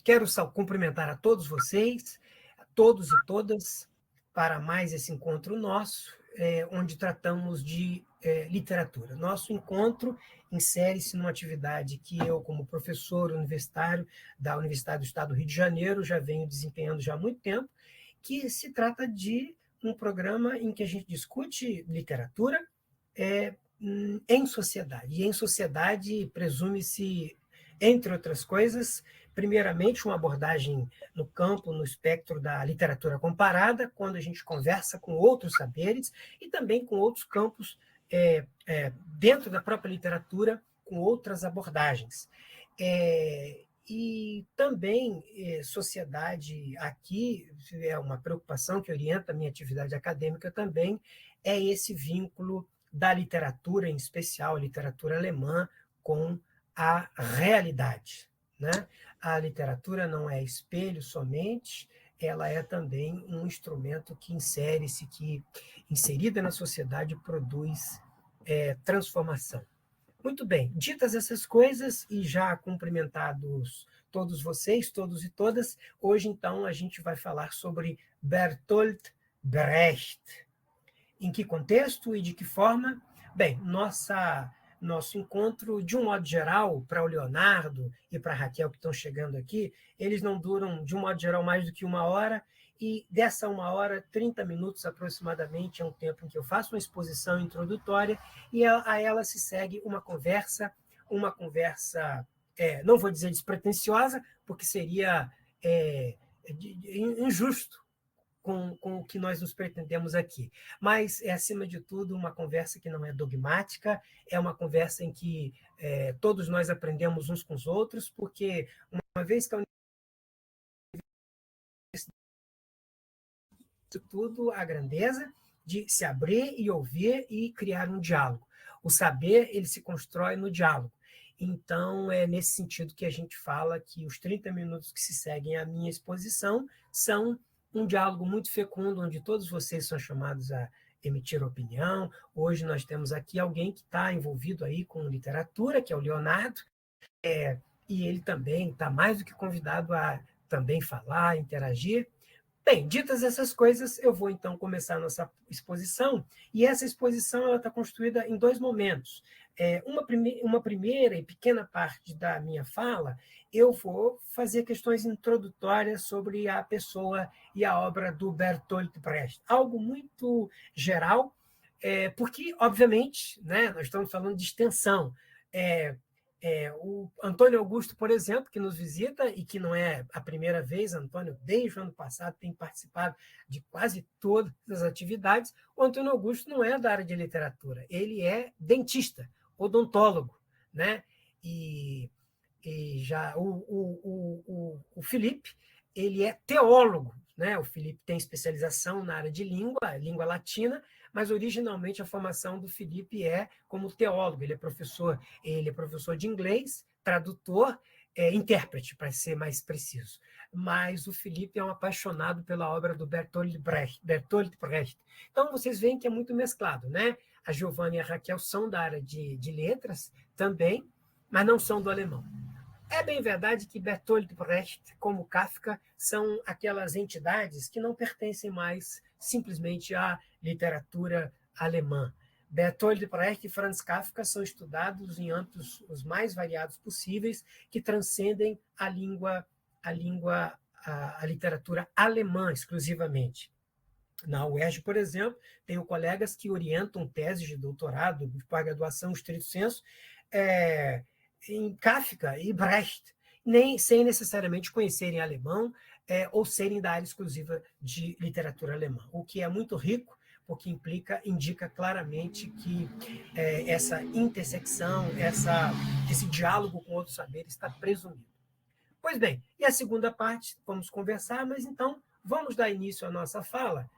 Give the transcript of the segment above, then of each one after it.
Quero cumprimentar a todos vocês, a todos e todas, para mais esse encontro nosso, onde tratamos de literatura. Nosso encontro insere-se numa atividade que eu, como professor universitário da Universidade do Estado do Rio de Janeiro, já venho desempenhando já há muito tempo, que se trata de um programa em que a gente discute literatura em sociedade. E em sociedade presume-se, entre outras coisas, primeiramente, uma abordagem no campo, no espectro da literatura comparada, quando a gente conversa com outros saberes e também com outros campos dentro da própria literatura, com outras abordagens. E também sociedade aqui, é uma preocupação que orienta a minha atividade acadêmica também, é esse vínculo da literatura, em especial a literatura alemã, com a realidade, né? A literatura não é espelho somente, ela é também um instrumento que insere-se, que, inserida na sociedade, produz transformação. Muito bem, ditas essas coisas e já cumprimentados todos vocês, todos e todas, hoje, então, a gente vai falar sobre Bertolt Brecht. Em que contexto e de que forma? Bem, nosso encontro, de um modo geral, para o Leonardo e para a Raquel, que estão chegando aqui, eles não duram, de um modo geral, mais do que 1 hora, e dessa 1 hora, 30 minutos aproximadamente é um tempo em que eu faço uma exposição introdutória e a ela se segue uma conversa, não vou dizer despretensiosa, porque seria injusto com o que nós nos pretendemos aqui. Mas é, acima de tudo, uma conversa que não é dogmática, é uma conversa em que todos nós aprendemos uns com os outros, porque uma vez que a tudo a grandeza de se abrir e ouvir e criar um diálogo. O saber, ele se constrói no diálogo. Então, é nesse sentido que a gente fala que os 30 minutos que se seguem à minha exposição são um diálogo muito fecundo, onde todos vocês são chamados a emitir opinião. Hoje nós temos aqui alguém que está envolvido aí com literatura, que é o Leonardo, e ele também está mais do que convidado a também falar, interagir. Bem, ditas essas coisas, eu vou então começar a nossa exposição, e essa exposição está construída em 2 momentos. Uma primeira e pequena parte da minha fala, eu vou fazer questões introdutórias sobre a pessoa e a obra do Bertolt Brecht, algo muito geral, porque, obviamente, né, nós estamos falando de extensão. O Antônio Augusto, por exemplo, que nos visita e que não é a primeira vez, Antônio, desde o ano passado, tem participado de quase todas as atividades. O Antônio Augusto não é da área de literatura, ele é dentista, odontólogo, né? E já o Felipe, ele é teólogo, né? O Felipe tem especialização na área de língua latina, mas originalmente a formação do Felipe é como teólogo. Ele é professor de inglês, tradutor, intérprete, para ser mais preciso. Mas o Felipe é um apaixonado pela obra do Bertolt Brecht. Então, vocês veem que é muito mesclado, né? A Giovanna e a Raquel são da área de letras também, mas não são do alemão. É bem verdade que Bertolt Brecht, como Kafka, são aquelas entidades que não pertencem mais simplesmente à literatura alemã. Bertolt Brecht e Franz Kafka são estudados em âmbitos os mais variados possíveis, que transcendem a literatura alemã exclusivamente. Na UERJ, por exemplo, tenho colegas que orientam teses de doutorado, de pós-graduação, estrito senso, em Kafka e Brecht, sem necessariamente conhecerem alemão ou serem da área exclusiva de literatura alemã, o que é muito rico, porque indica claramente que essa intersecção, esse diálogo com outros saberes está presumido. Pois bem, e a segunda parte, vamos conversar, mas então vamos dar início à nossa fala.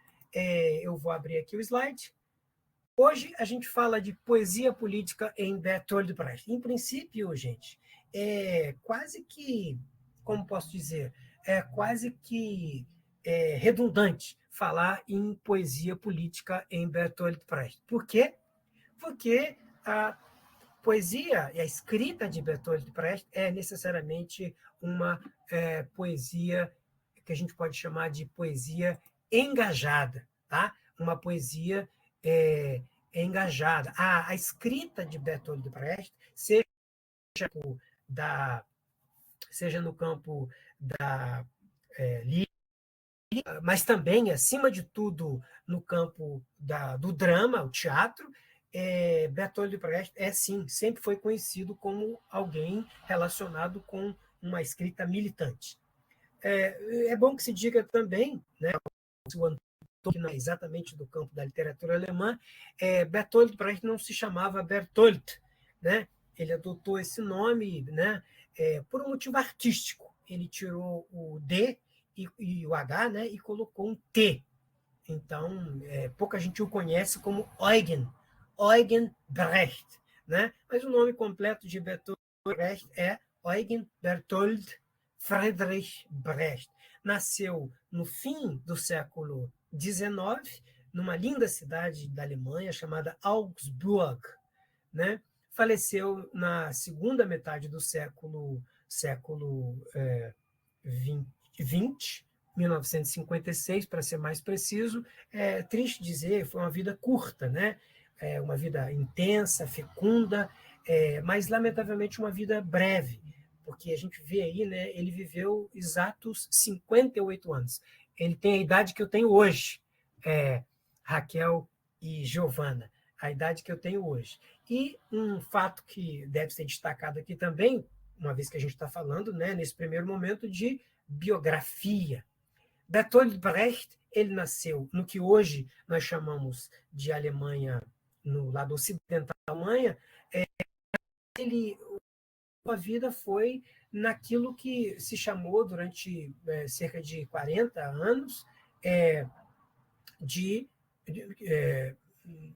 Eu vou abrir aqui o slide. Hoje a gente fala de poesia política em Bertolt Brecht. Em princípio, gente, é quase que, como posso dizer, redundante falar em poesia política em Bertolt Brecht. Por quê? Porque poesia e a escrita de Bertolt Brecht é necessariamente uma poesia que a gente pode chamar de poesia engajada, tá? Uma poesia engajada. A escrita de Bertolt Brecht, seja no campo da mas também, acima de tudo, no campo do drama, o teatro, Bertolt Brecht sim, sempre foi conhecido como alguém relacionado com uma escrita militante. É bom que se diga também, né, o Antônio, que não é exatamente do campo da literatura alemã, Bertolt Brecht não se chamava Bertolt, né? Ele adotou esse nome, né, por um motivo artístico. Ele tirou o D e o H, né, e colocou um T. Então, pouca gente o conhece como Eugen Brecht, né? Mas o nome completo de Bertolt Brecht é Eugen Bertolt Friedrich Brecht. Nasceu no fim do século XIX, numa linda cidade da Alemanha chamada Augsburg, né? Faleceu na segunda metade do século XX, 1956, para ser mais preciso. É triste dizer, foi uma vida curta, né? Uma vida intensa, fecunda, mas, lamentavelmente, uma vida breve, porque a gente vê aí, né, ele viveu exatos 58 anos. Ele tem a idade que eu tenho hoje, Raquel e Giovana, a idade que eu tenho hoje. E um fato que deve ser destacado aqui também, uma vez que a gente está falando, né, nesse primeiro momento, de biografia. Bertolt Brecht, ele nasceu no que hoje nós chamamos de Alemanha, no lado ocidental da Alemanha. A vida foi naquilo que se chamou durante cerca de 40 anos,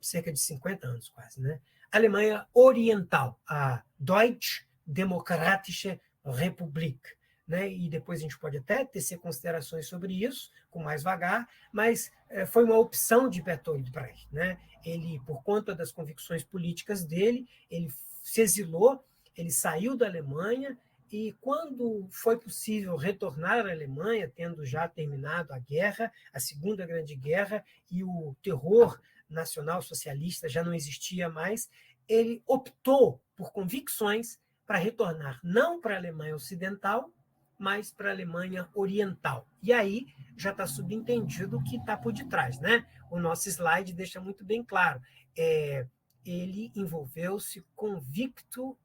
cerca de 50 anos quase, né? Alemanha Oriental, a Deutsche Demokratische Republik, né? E depois a gente pode até tecer considerações sobre isso, com mais vagar, mas foi uma opção de Bertolt Brecht, né? Ele, por conta das convicções políticas dele, ele se exilou, ele saiu da Alemanha, e quando foi possível retornar à Alemanha, tendo já terminado a guerra, a Segunda Grande Guerra, e o terror nacional-socialista já não existia mais, ele optou por convicções para retornar não para a Alemanha Ocidental, mas para a Alemanha Oriental. E aí já está subentendido o que está por detrás, né? O nosso slide deixa muito bem claro. Ele envolveu-se convicto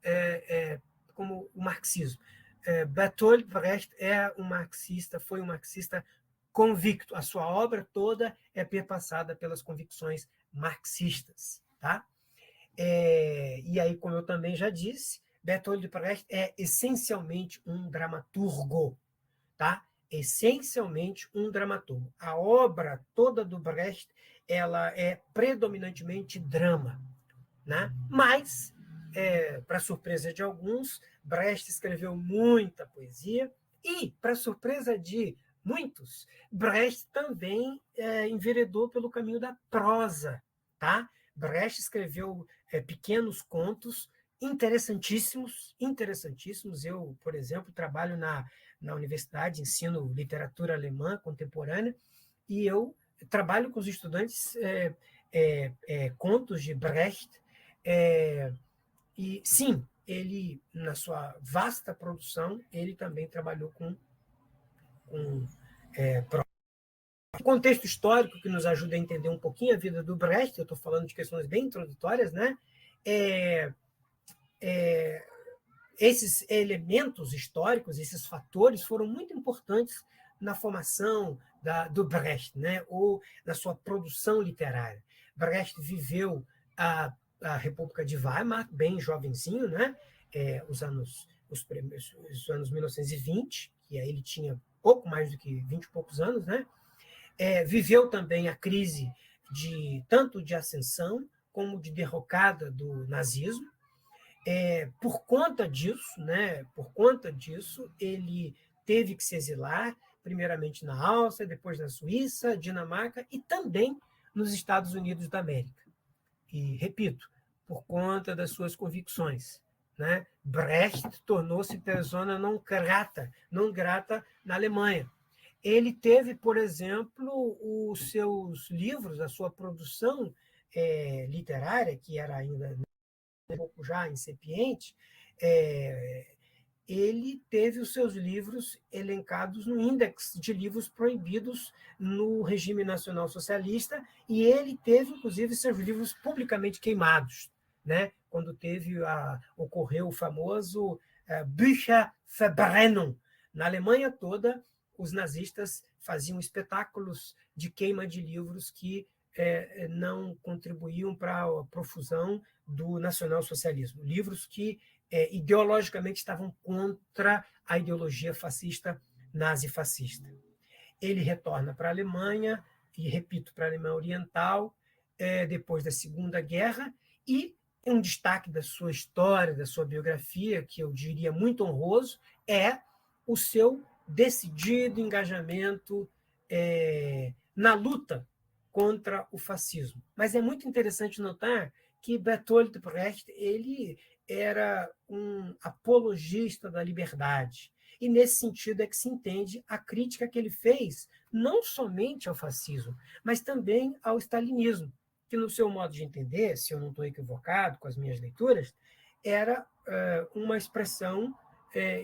como o marxismo. Bertolt Brecht foi um marxista convicto. A sua obra toda é perpassada pelas convicções marxistas, tá? E aí, como eu também já disse, Bertolt Brecht é essencialmente um dramaturgo, tá? Essencialmente um dramaturgo. A obra toda do Brecht, ela é predominantemente drama, né? Mas, para surpresa de alguns, Brecht escreveu muita poesia e, para surpresa de muitos, Brecht também enveredou pelo caminho da prosa, tá? Brecht escreveu pequenos contos interessantíssimos. Eu, por exemplo, trabalho na universidade, ensino literatura alemã contemporânea, e eu trabalho com os estudantes contos de Brecht, e sim, ele, na sua vasta produção, ele também trabalhou com o contexto histórico que nos ajuda a entender um pouquinho a vida do Brecht. Eu estou falando de questões bem introdutórias, né? Esses elementos históricos, esses fatores foram muito importantes na formação do Brecht, né? Ou na sua produção literária. Brecht viveu a República de Weimar, bem jovenzinho, né? Os anos 1920, que aí ele tinha pouco mais do que 20 e poucos anos, né? Viveu também a crise tanto de ascensão como de derrocada do nazismo. Por conta disso, ele teve que se exilar, primeiramente na Áustria, depois na Suíça, Dinamarca e também nos Estados Unidos da América. E, repito, por conta das suas convicções, né? Brecht tornou-se persona non grata na Alemanha. Ele teve, por exemplo, os seus livros, a sua produção literária, que era ainda um pouco já incipiente, ele teve os seus livros elencados no índex de livros proibidos no regime nacional socialista, e ele teve, inclusive, seus livros publicamente queimados, né? Quando ocorreu o famoso Bücherverbrennung. Na Alemanha toda, os nazistas faziam espetáculos de queima de livros que não contribuíam para a profusão do nacionalsocialismo. Livros que ideologicamente estavam contra a ideologia fascista, nazi-fascista. Ele retorna para a Alemanha, e repito, para a Alemanha Oriental, depois da Segunda Guerra, e um destaque da sua história, da sua biografia, que eu diria muito honroso, é o seu decidido engajamento na luta contra o fascismo. Mas é muito interessante notar que Bertolt Brecht ele era um apologista da liberdade. E, nesse sentido, é que se entende a crítica que ele fez não somente ao fascismo, mas também ao stalinismo, que, no seu modo de entender, se eu não estou equivocado com as minhas leituras, era uma expressão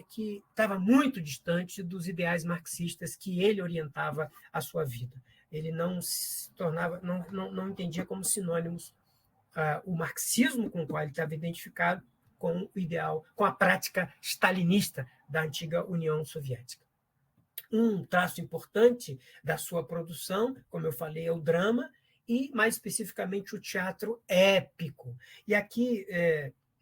que estava muito distante dos ideais marxistas que ele orientava a sua vida. Ele não se tornava, não entendia como sinônimos o marxismo com o qual ele estava identificado com o ideal, com a prática stalinista da antiga União Soviética. Um traço importante da sua produção, como eu falei, é o drama e, mais especificamente, o teatro épico. E aqui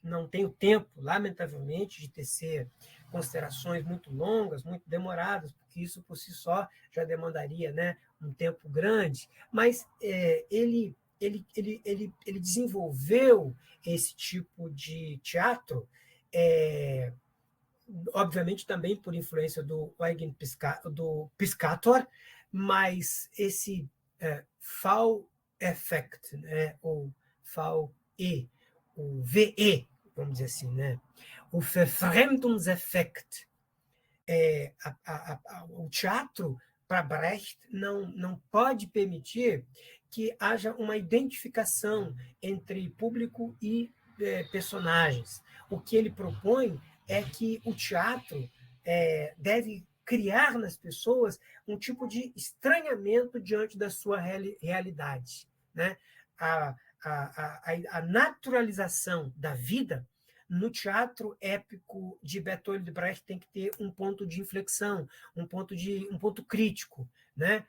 não tenho tempo, lamentavelmente, de tecer considerações muito longas, muito demoradas, porque isso por si só já demandaria, né, um tempo grande, mas ele desenvolveu esse tipo de teatro, obviamente também por influência do Eugen Piscator, mas esse V-Effect, né, ou VE, o VE, vamos dizer assim, né, o Verfremdungseffekt, o teatro para Brecht não pode permitir que haja uma identificação entre público e personagens. O que ele propõe é que o teatro deve criar nas pessoas um tipo de estranhamento diante da sua realidade, né? A naturalização da vida no teatro épico de Bertolt Brecht tem que ter um ponto de inflexão, um ponto crítico, né?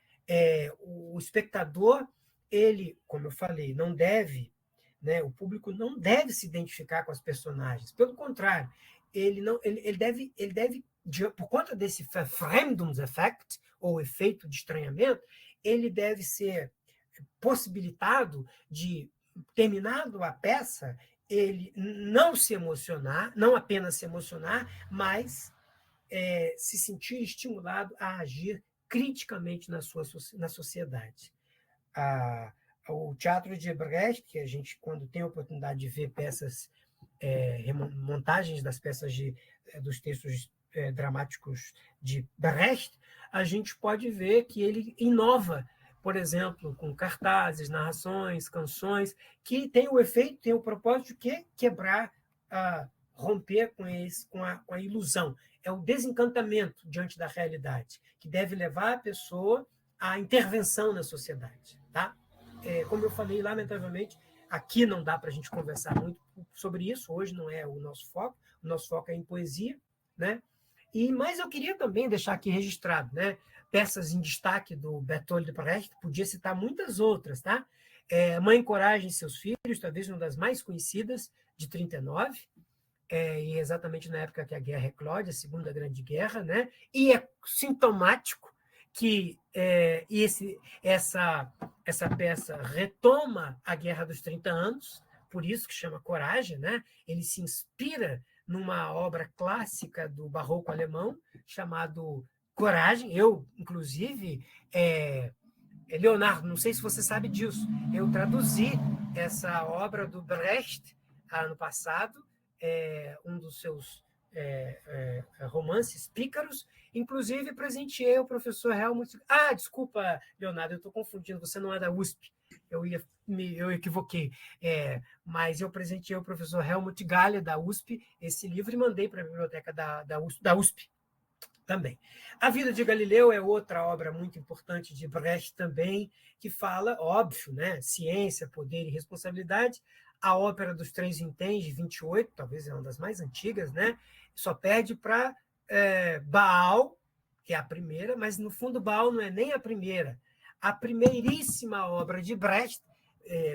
O espectador, ele, como eu falei, não deve, né? O público não deve se identificar com as personagens. Pelo contrário, ele deve, por conta desse Verfremdungseffekt, ou efeito de estranhamento, ele deve ser possibilitado de, terminado a peça, ele não se emocionar, não apenas se emocionar, mas se sentir estimulado a agir criticamente na sociedade. O teatro de Brecht, que a gente, quando tem a oportunidade de ver peças, montagens das peças dos textos dramáticos de Brecht, a gente pode ver que ele inova, por exemplo, com cartazes, narrações, canções, que tem o efeito, tem o propósito de quebrar, romper com a ilusão. É o desencantamento diante da realidade, que deve levar a pessoa à intervenção na sociedade. Tá? Como eu falei, lamentavelmente, aqui não dá para a gente conversar muito sobre isso, hoje não é o nosso foco é em poesia, né? Mas eu queria também deixar aqui registrado, né? Peças em destaque do Bertolt Brecht, podia citar muitas outras, tá? Mãe Coragem e Seus Filhos, talvez uma das mais conhecidas, de 39, e exatamente na época que a guerra eclode, a Segunda Grande Guerra, né? E é sintomático que essa peça retoma a Guerra dos 30 Anos, por isso que chama Coragem, né? Ele se inspira numa obra clássica do barroco alemão, chamado Coragem. Eu, inclusive, Leonardo, não sei se você sabe disso, eu traduzi essa obra do Brecht ano passado um dos seus romances pícaros. Inclusive, presenteei o professor Helmut... desculpa, Leonardo, eu estou confundindo, você não é da USP. Eu equivoquei. Mas eu presenteei o professor Helmut Gallia, da USP, esse livro, e mandei para a biblioteca da USP também. A Vida de Galileu é outra obra muito importante de Brecht também, que fala, óbvio, né, ciência, poder e responsabilidade. A Ópera dos Três Vinténs, de 28, talvez é uma das mais antigas, né? Só perde para Baal, que é a primeira, mas, no fundo, Baal não é nem a primeira. A primeiríssima obra de Brecht,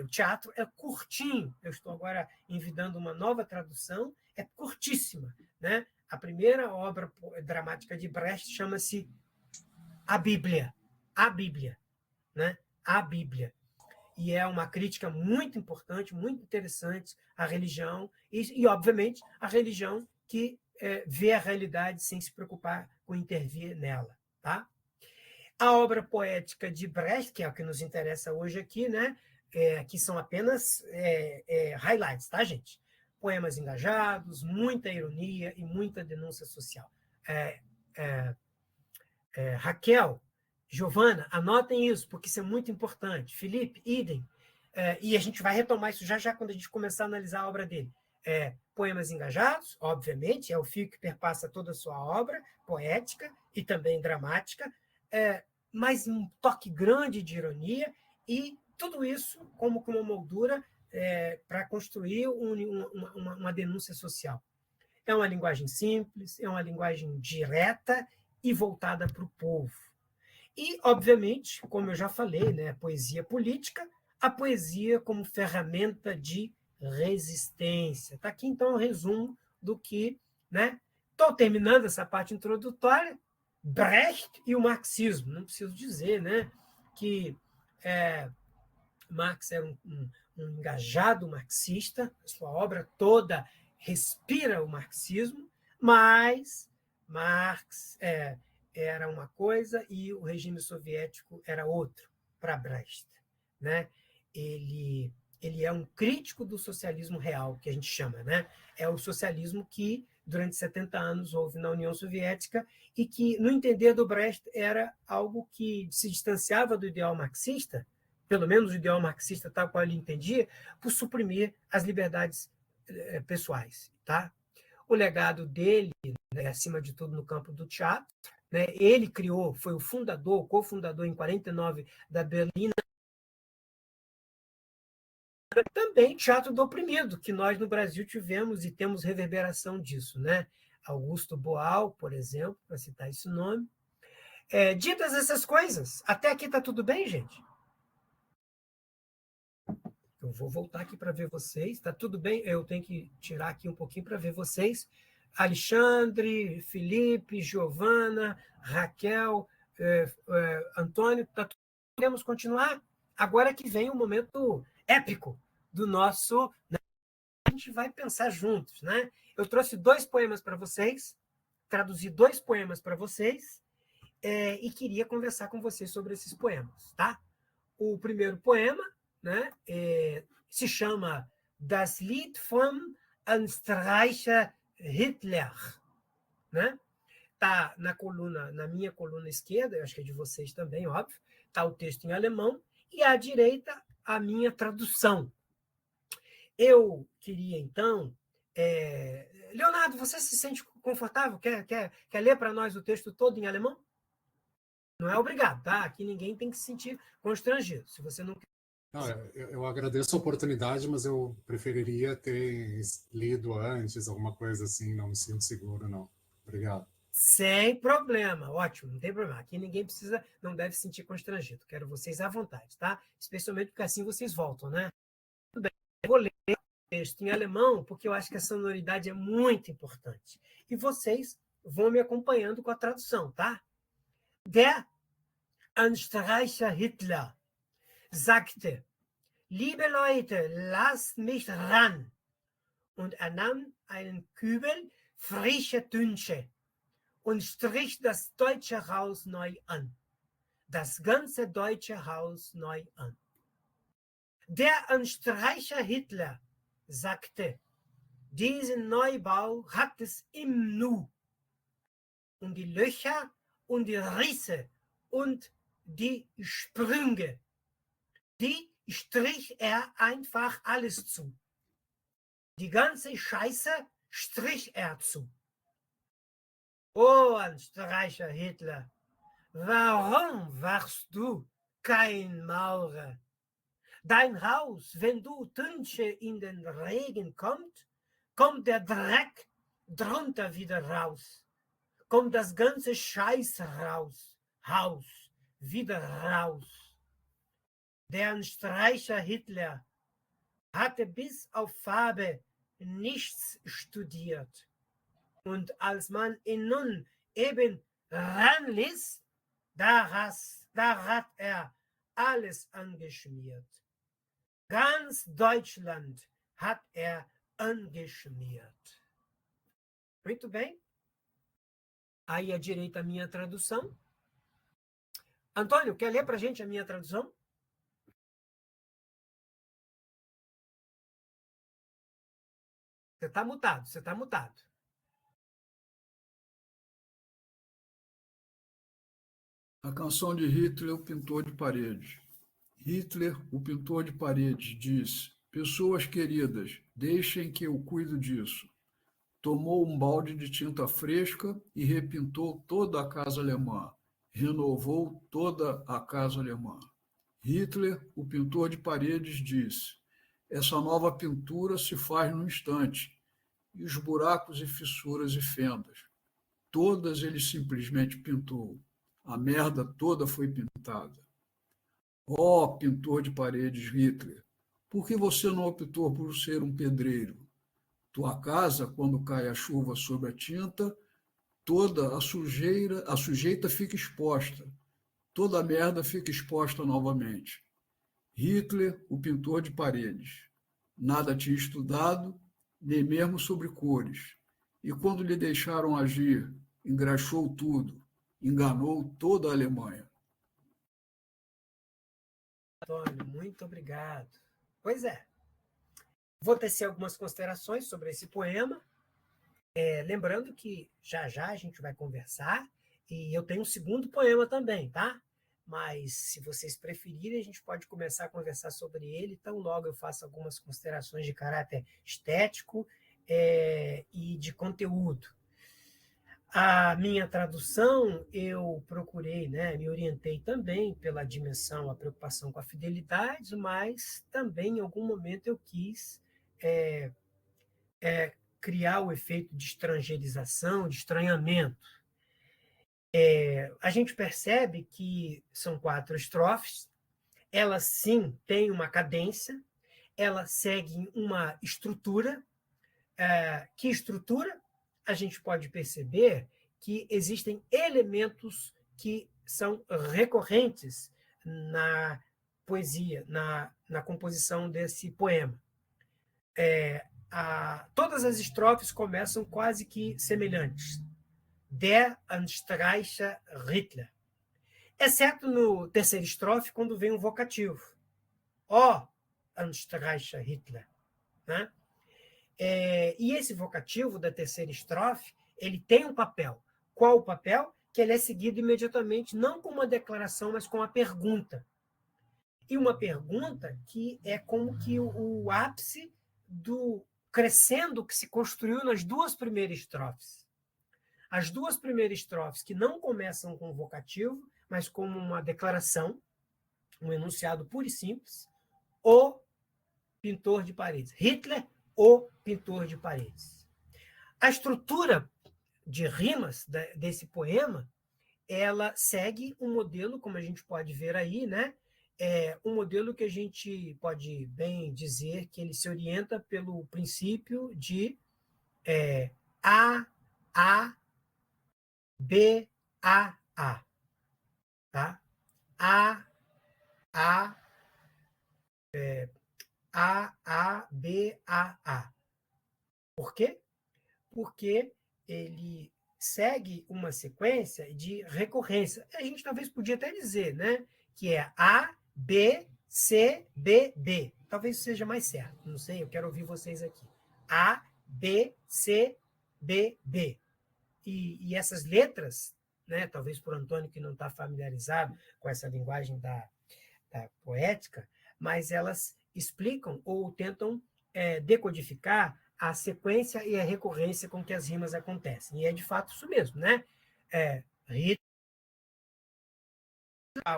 o teatro, é curtinho. Eu estou agora envidando uma nova tradução, é curtíssima, né? A primeira obra dramática de Brecht chama-se A Bíblia. A Bíblia, né? A Bíblia. E é uma crítica muito importante, muito interessante à religião, e obviamente, a religião que vê a realidade sem se preocupar com intervir nela. Tá? A obra poética de Brecht, que é o que nos interessa hoje aqui, né? Que são apenas highlights, tá, gente? Poemas engajados, muita ironia e muita denúncia social. Raquel, Giovana, anotem isso, porque isso é muito importante. Felipe, idem. E a gente vai retomar isso já quando a gente começar a analisar a obra dele. Poemas engajados, obviamente, é o fio que perpassa toda a sua obra, poética e também dramática, mas um toque grande de ironia, e tudo isso como uma moldura para construir uma denúncia social. É uma linguagem simples, é uma linguagem direta e voltada para o povo. E, obviamente, como eu já falei, né, a poesia política, a poesia como ferramenta de resistência. Está aqui, então, o resumo do que... Estou terminando essa parte introdutória. Brecht e o marxismo. Não preciso dizer, né, que Marx era um engajado marxista, a sua obra toda respira o marxismo, mas Marx era uma coisa e o regime soviético era outro para Brecht. Né? Ele é um crítico do socialismo real, que a gente chama. Né? É o socialismo que, durante 70 anos, houve na União Soviética e que, no entender do Brecht, era algo que se distanciava do ideal marxista, pelo menos o ideal marxista tal qual ele entendia, por suprimir as liberdades pessoais. Tá? O legado dele, acima de tudo, no campo do teatro, ele criou, foi o fundador, o cofundador em 49 da Berlina, também Teatro do Oprimido, que nós no Brasil tivemos e temos reverberação disso. Augusto Boal, por exemplo, para citar esse nome. Ditas essas coisas, até aqui está tudo bem, gente? Eu vou voltar aqui para ver vocês. Está tudo bem? Eu tenho que tirar aqui um pouquinho para ver vocês. Alexandre, Felipe, Giovana, Raquel, Antônio, tá tudo... Podemos continuar? Agora que vem o momento épico do nosso... A gente vai pensar juntos. Né? Eu trouxe 2 poemas para vocês, traduzi 2 poemas para vocês, e queria conversar com vocês sobre esses poemas. Tá? O primeiro poema, né, se chama Das Lied vom Österreicher Hitler. Né? Tá na minha coluna esquerda, eu acho que é de vocês também, óbvio, está o texto em alemão, e à direita a minha tradução. Eu queria, então... Leonardo, você se sente confortável? Quer ler para nós o texto todo em alemão? Não é obrigado, tá? Aqui ninguém tem que se sentir constrangido. Se você não quer... Eu agradeço a oportunidade, mas eu preferiria ter lido antes, alguma coisa assim, não me sinto seguro, não. Obrigado. Sem problema, ótimo, não tem problema. Aqui ninguém não deve se sentir constrangido. Quero vocês à vontade, tá? Especialmente porque assim vocês voltam, né? Tudo bem, eu vou ler o texto em alemão, porque eu acho que a sonoridade é muito importante. E vocês vão me acompanhando com a tradução, tá? Der Österreicher Hitler sagte: Liebe Leute, lasst mich ran. Und nahm einen Kübel frische Dünche und strich das deutsche Haus neu an. Das ganze deutsche Haus neu an. Der Österreicher Hitler sagte: Diesen Neubau hat es im Nu. Und die Löcher und die Risse und die Sprünge, die strich er einfach alles zu. Die ganze Scheiße strich er zu. Oh, Anstreicher Hitler, warum warst du kein Maurer? Dein Haus, wenn du Tünche in den Regen kommt der Dreck drunter wieder raus. Kommt das ganze Scheiß raus, Haus, wieder raus. Der Anstreicher Hitler hatte bis auf Farbe nichts studiert. Und als man ihn nun eben ranließ, da hat er alles angeschmiert. Ganz Deutschland hat er angeschmiert. Muito bem. Aí à direita a minha tradução. Antônio, quer ler para a gente a minha tradução? Você está mutado, você está mutado. A canção de Hitler, o pintor de paredes. Hitler, o pintor de paredes, disse: pessoas queridas, deixem que eu cuido disso. Tomou um balde de tinta fresca e repintou toda a casa alemã. Renovou toda a casa alemã. Hitler, o pintor de paredes, disse: essa nova pintura se faz num instante. E os buracos e fissuras e fendas, todas ele simplesmente pintou. A merda toda foi pintada. Oh, pintor de paredes Hitler, por que você não optou por ser um pedreiro? Tua casa, quando cai a chuva sobre a tinta, toda a sujeita fica exposta. Toda a merda fica exposta novamente. Hitler, o pintor de paredes. Nada tinha estudado, nem mesmo sobre cores. E quando lhe deixaram agir, engraxou tudo, enganou toda a Alemanha. Antônio, muito obrigado. Pois é. Vou tecer algumas considerações sobre esse poema. Lembrando que já a gente vai conversar, e eu tenho um segundo poema também, tá? Mas, se vocês preferirem, a gente pode começar a conversar sobre ele, tão logo eu faço algumas considerações de caráter estético e de conteúdo. A minha tradução, eu procurei, me orientei também pela dimensão, a preocupação com a fidelidade, mas também, em algum momento, eu quis criar o efeito de estrangeirização, de estranhamento. A gente percebe que são 4 estrofes, elas sim têm uma cadência, elas seguem uma estrutura. Que estrutura? A gente pode perceber que existem elementos que são recorrentes na poesia, na composição desse poema. Todas as estrofes começam quase que semelhantes. Der Anstreicher Hitler. Exceto no terceiro estrofe, quando vem um vocativo. Ó Anstreicher Hitler. Né? E esse vocativo da terceira estrofe, ele tem um papel. Qual o papel? Que ele é seguido imediatamente, não com uma declaração, mas com uma pergunta. E uma pergunta que é como que o ápice do crescendo que se construiu nas 2 primeiras estrofes. As 2 primeiras estrofes que não começam com vocativo, mas como uma declaração, um enunciado puro e simples, o pintor de paredes. Hitler, o pintor de paredes. A estrutura de rimas desse poema, ela segue um modelo, como a gente pode ver aí, um modelo que a gente pode bem dizer que ele se orienta pelo princípio de A, B, A. Tá? A, B, A. Por quê? Porque ele segue uma sequência de recorrência. A gente talvez podia até dizer, que é A, B, C, B, D. Talvez seja mais certo, não sei, eu quero ouvir vocês aqui. A, B, C, B, B. E essas letras, né, talvez por Antônio que não está familiarizado com essa linguagem da poética, mas elas explicam ou tentam decodificar a sequência e a recorrência com que as rimas acontecem. E é de fato isso mesmo, né?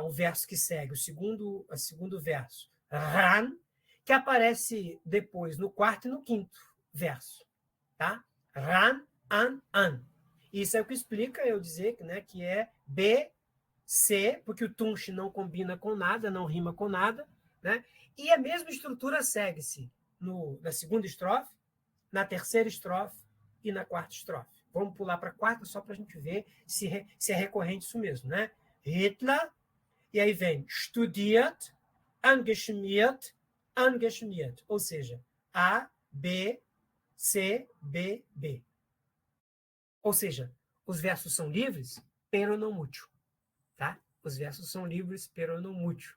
O verso que segue, o segundo verso, ran, que aparece depois no quarto e no quinto verso. Tá? Ran, an. Isso é o que explica eu dizer, né, que é B, C, porque o tunch não combina com nada, não rima com nada, né? E a mesma estrutura segue-se na segunda estrofe, na terceira estrofe e na quarta estrofe. Vamos pular para a quarta só para a gente ver se é recorrente isso mesmo, né? Hitler, e aí vem studiert, engagiert, ou seja, A, B, C, B, B. Ou seja, os versos são livres, pero não mútil. Tá? Os versos são livres, pero não mútil.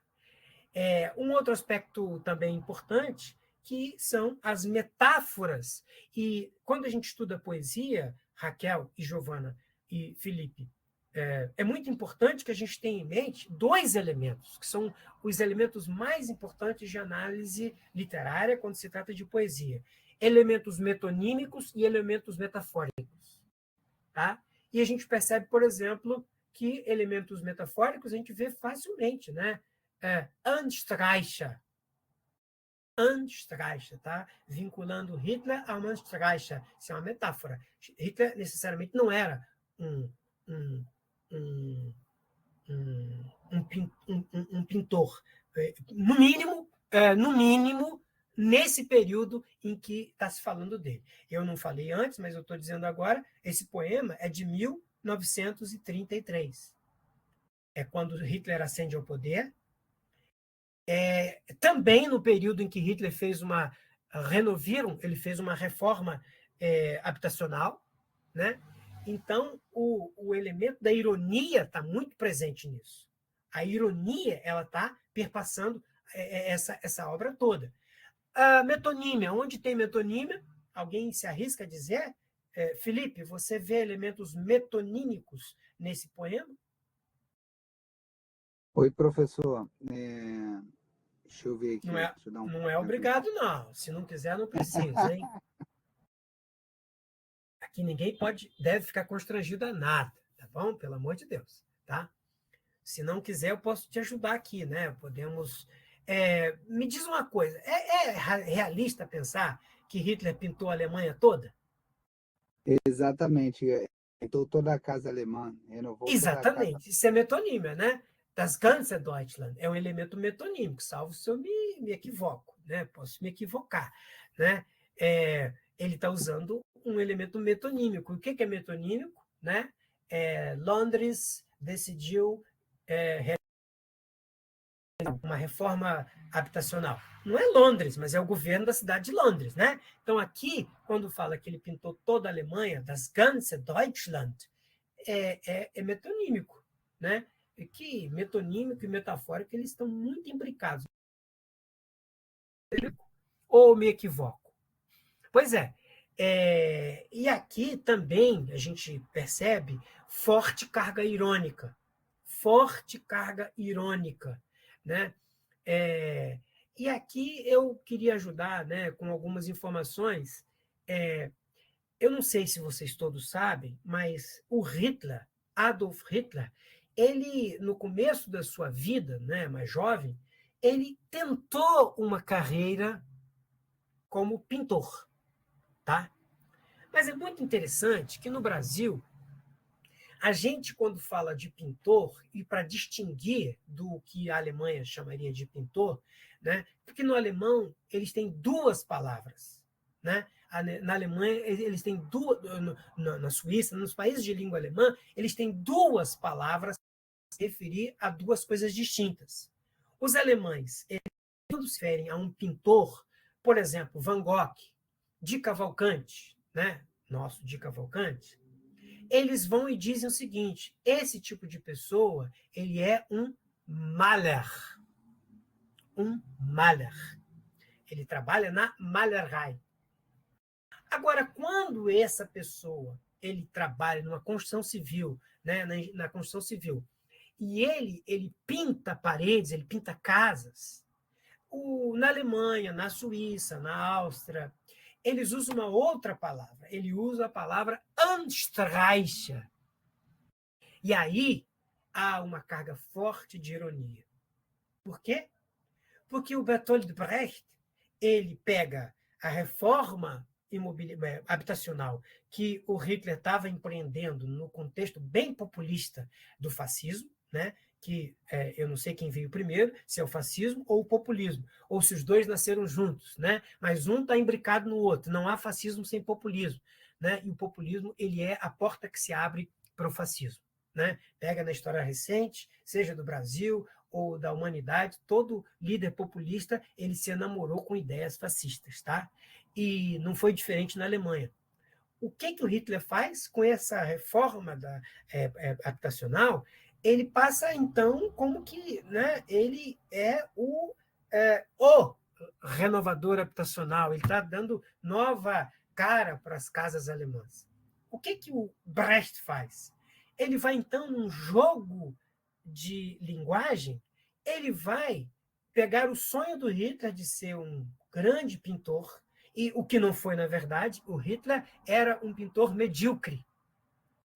Um outro aspecto também importante, que são as metáforas. E quando a gente estuda poesia, Raquel e Giovana e Felipe, é muito importante que a gente tenha em mente dois elementos, que são os elementos mais importantes de análise literária quando se trata de poesia. Elementos metonímicos e elementos metafóricos. Tá? E a gente percebe, por exemplo, que elementos metafóricos a gente vê facilmente, né? Anstreicher, tá? Vinculando Hitler a uma Anstreicher. Isso é uma metáfora. Hitler necessariamente não era um pintor. No mínimo, nesse período em que está se falando dele. Eu não falei antes, mas eu estou dizendo agora, esse poema é de 1933. É quando Hitler ascende ao poder. Também no período em que Hitler fez ele fez uma reforma habitacional, né? Então, o elemento da ironia está muito presente nisso. A ironia ela está perpassando essa obra toda. A metonímia, onde tem metonímia, alguém se arrisca a dizer? Felipe, você vê elementos metonímicos nesse poema? Oi, professor. Deixa eu ver aqui. Não é obrigado, não. Se não quiser, não precisa, hein? Aqui ninguém deve ficar constrangido a nada, tá bom? Pelo amor de Deus, tá? Se não quiser, eu posso te ajudar aqui, né? Podemos... me diz uma coisa, é realista pensar que Hitler pintou a Alemanha toda? Exatamente. Pintou toda a casa alemã. Exatamente. Isso é metonímia, né? Das ganze Deutschland. É um elemento metonímico, salvo se eu me equivoco, né? Posso me equivocar, né? Ele está usando um elemento metonímico. O que é metonímico? Né? Londres decidiu uma reforma habitacional. Não é Londres, mas é o governo da cidade de Londres, né? Então, aqui, quando fala que ele pintou toda a Alemanha, das ganze Deutschland, é metonímico, né? E que metonímico e metafórico, eles estão muito imbricados. Ou me equivoco? Pois é. E aqui também a gente percebe forte carga irônica. Né? E aqui eu queria ajudar, né, com algumas informações. Eu não sei se vocês todos sabem, mas o Hitler, Adolf Hitler, ele, no começo da sua vida, né, mais jovem, ele tentou uma carreira como pintor. Tá? Mas é muito interessante que no Brasil, a gente, quando fala de pintor, e para distinguir do que a Alemanha chamaria de pintor, né? Porque no alemão eles têm duas palavras. Né? Na Alemanha, eles têm duas. Na Suíça, nos países de língua alemã, eles têm duas palavras para se referir a duas coisas distintas. Os alemães, quando se referem a um pintor, por exemplo, Van Gogh, de Cavalcante, né? Nosso de Cavalcante, eles vão e dizem o seguinte: esse tipo de pessoa, ele é um Maler. Um Maler. Ele trabalha na Malerei. Agora, quando essa pessoa ele trabalha numa construção civil, né, na construção civil, e ele pinta paredes, ele pinta casas, na Alemanha, na Suíça, na Áustria, eles usam uma outra palavra. Ele usa a palavra Anstreicher. E aí há uma carga forte de ironia. Por quê? Porque o Bertolt Brecht ele pega a reforma habitacional que o Hitler estava empreendendo no contexto bem populista do fascismo, né? Que eu não sei quem veio primeiro, se é o fascismo ou o populismo, ou se os dois nasceram juntos, né? Mas um está imbricado no outro. Não há fascismo sem populismo, né? E o populismo ele é a porta que se abre para o fascismo, né? Pega na história recente, seja do Brasil ou da humanidade, todo líder populista ele se enamorou com ideias fascistas, tá? E não foi diferente na Alemanha. O que o Hitler faz com essa reforma habitacional? Ele passa, então, como que, né, ele é o renovador habitacional, ele está dando nova cara para as casas alemãs. O que o Brecht faz? Ele vai, então, num jogo de linguagem, ele vai pegar o sonho do Hitler de ser um grande pintor, e o que não foi, na verdade, o Hitler era um pintor medíocre.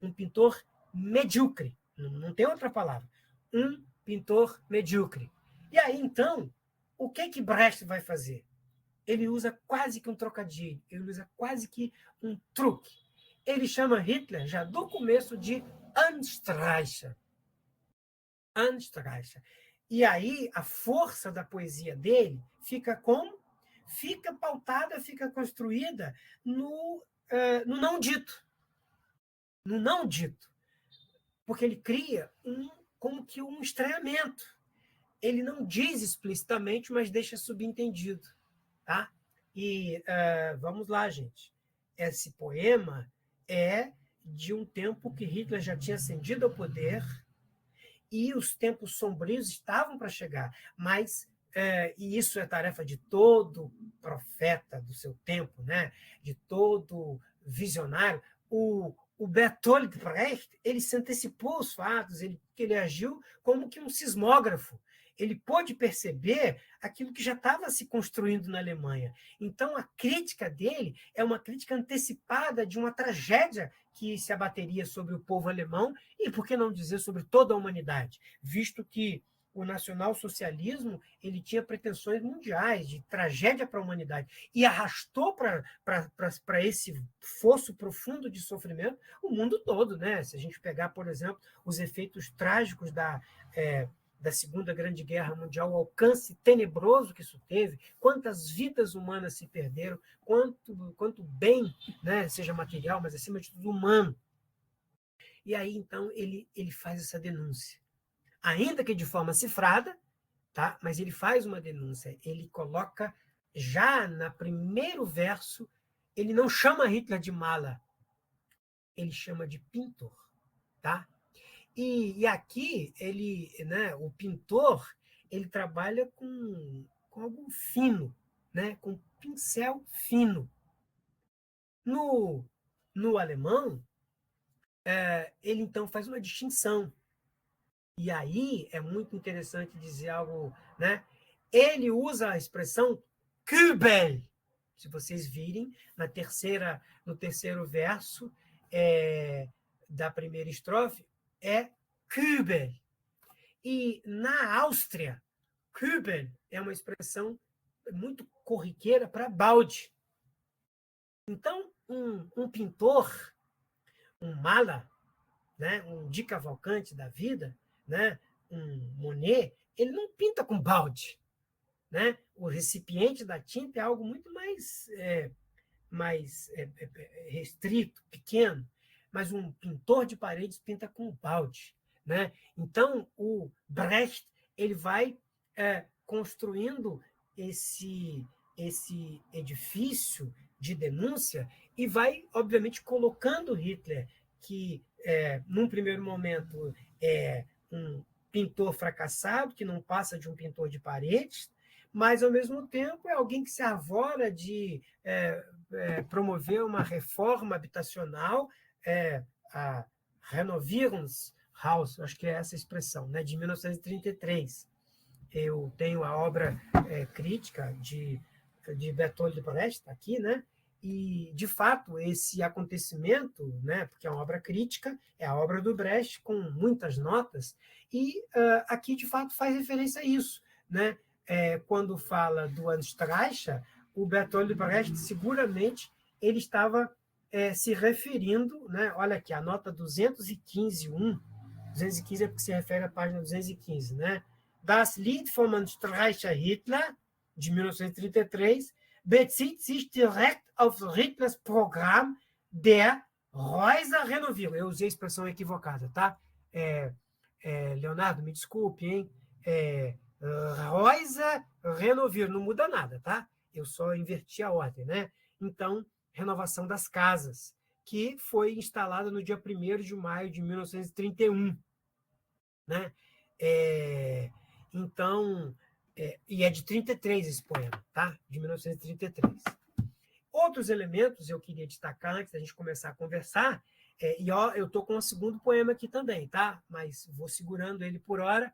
Um pintor medíocre. Não tem outra palavra. Um pintor medíocre. E aí, então, o que Brecht vai fazer? Ele usa quase que um trocadilho, ele usa quase que um truque. Ele chama Hitler, já do começo, de Anstreicher. Anstreicher. E aí, a força da poesia dele fica como? Fica pautada, fica construída no não dito. No não dito. Porque ele cria como que um estranhamento. Ele não diz explicitamente, mas deixa subentendido. Tá? E vamos lá, gente. Esse poema é de um tempo que Hitler já tinha ascendido ao poder e os tempos sombrios estavam para chegar. Mas, e isso é tarefa de todo profeta do seu tempo, né? De todo visionário, o Bertolt Brecht ele se antecipou aos fatos, ele agiu como que um sismógrafo. Ele pôde perceber aquilo que já estava se construindo na Alemanha. Então, a crítica dele é uma crítica antecipada de uma tragédia que se abateria sobre o povo alemão e, por que não dizer, sobre toda a humanidade, visto que o nacionalsocialismo ele tinha pretensões mundiais de tragédia para a humanidade e arrastou para esse fosso profundo de sofrimento o mundo todo, né? Se a gente pegar, por exemplo, os efeitos trágicos da Segunda Grande Guerra Mundial, o alcance tenebroso que isso teve, quantas vidas humanas se perderam, quanto bem, né, seja material, mas acima de tudo humano. E aí, então, ele faz essa denúncia. Ainda que de forma cifrada, tá? Mas ele faz uma denúncia, ele coloca já no primeiro verso, ele não chama Hitler de mala, ele chama de pintor, tá? E aqui ele, né, o pintor, ele trabalha com algo fino, né, com pincel fino. No alemão, ele então faz uma distinção. E aí é muito interessante dizer algo, né? Ele usa a expressão Kübel. Se vocês virem no terceiro verso da primeira estrofe, é Kübel. E na Áustria, Kübel é uma expressão muito corriqueira para balde. Então, um pintor, um Maler, né, um Di Cavalcanti da vida, né, um Monet, ele não pinta com balde. Né? O recipiente da tinta é algo muito mais restrito, pequeno, mas um pintor de paredes pinta com balde. Né? Então, o Brecht ele vai construindo esse edifício de denúncia e vai, obviamente, colocando Hitler, que, num primeiro momento, é um pintor fracassado, que não passa de um pintor de paredes, mas, ao mesmo tempo, é alguém que se arvora de promoveu uma reforma habitacional, a Renovierungshaus, acho que é essa expressão, né, de 1933. Eu tenho a obra crítica de Bertolt Brecht aqui, né? E, de fato, esse acontecimento, né, porque é uma obra crítica, é a obra do Brecht com muitas notas, e aqui, de fato, faz referência a isso, né? Quando fala do Anstreicher, o Bertolt Brecht, seguramente, ele estava se referindo, né? Olha aqui, a nota 215.1, 215 é porque se refere à página 215, né? Das Lied vom Anstreicher Hitler, de 1933, bezieht sich direkt auf Hitlers Programm der Häuser Renovierung. Eu usei a expressão equivocada, tá? Leonardo, me desculpe, hein? Häuser Renovierung, não muda nada, tá? Eu só inverti a ordem, né? Então, renovação das casas, que foi instalada no dia 1º de maio de 1931, né? Então, e é de 33 esse poema, tá? De 1933. Outros elementos eu queria destacar antes da gente começar a conversar, e ó, eu estou com o segundo poema aqui também, tá? Mas vou segurando ele por hora.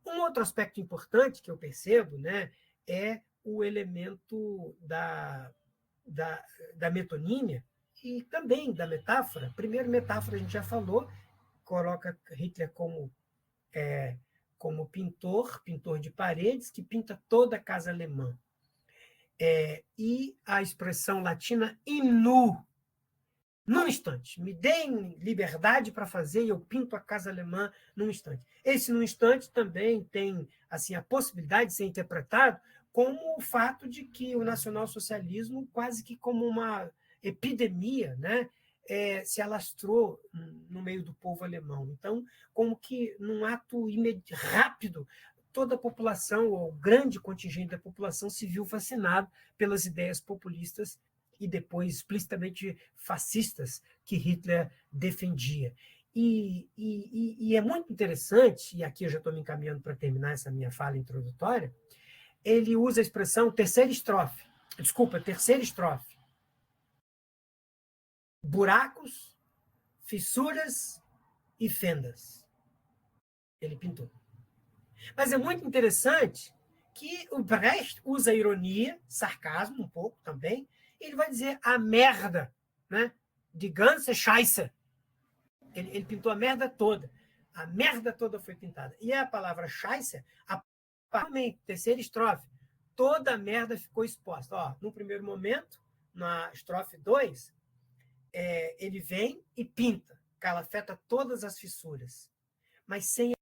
Um outro aspecto importante que eu percebo, né, é o elemento da metonímia e também da metáfora. Primeiro, metáfora a gente já falou, coloca Hitler como pintor de paredes, que pinta toda a casa alemã. E a expressão latina in nu, num instante. Me deem liberdade para fazer e eu pinto a casa alemã num instante. Esse num instante também tem assim, a possibilidade de ser interpretado como o fato de que o nacionalsocialismo, quase que como uma epidemia, né, se alastrou no meio do povo alemão. Então, como que num ato rápido, toda a população, ou grande contingente da população, se viu fascinado pelas ideias populistas e depois explicitamente fascistas que Hitler defendia. E é muito interessante, e aqui eu já estou me encaminhando para terminar essa minha fala introdutória, ele usa a expressão terceira estrofe. Buracos, fissuras e fendas. Ele pintou. Mas é muito interessante que o Brecht usa ironia, sarcasmo um pouco também, e ele vai dizer a merda, né? Die ganze Scheiße. Ele pintou a merda toda. A merda toda foi pintada. E a palavra Scheiße, terceira estrofe, toda a merda ficou exposta. Ó, no primeiro momento, na estrofe 2, ele vem e pinta, calafeta todas as fissuras, mas sem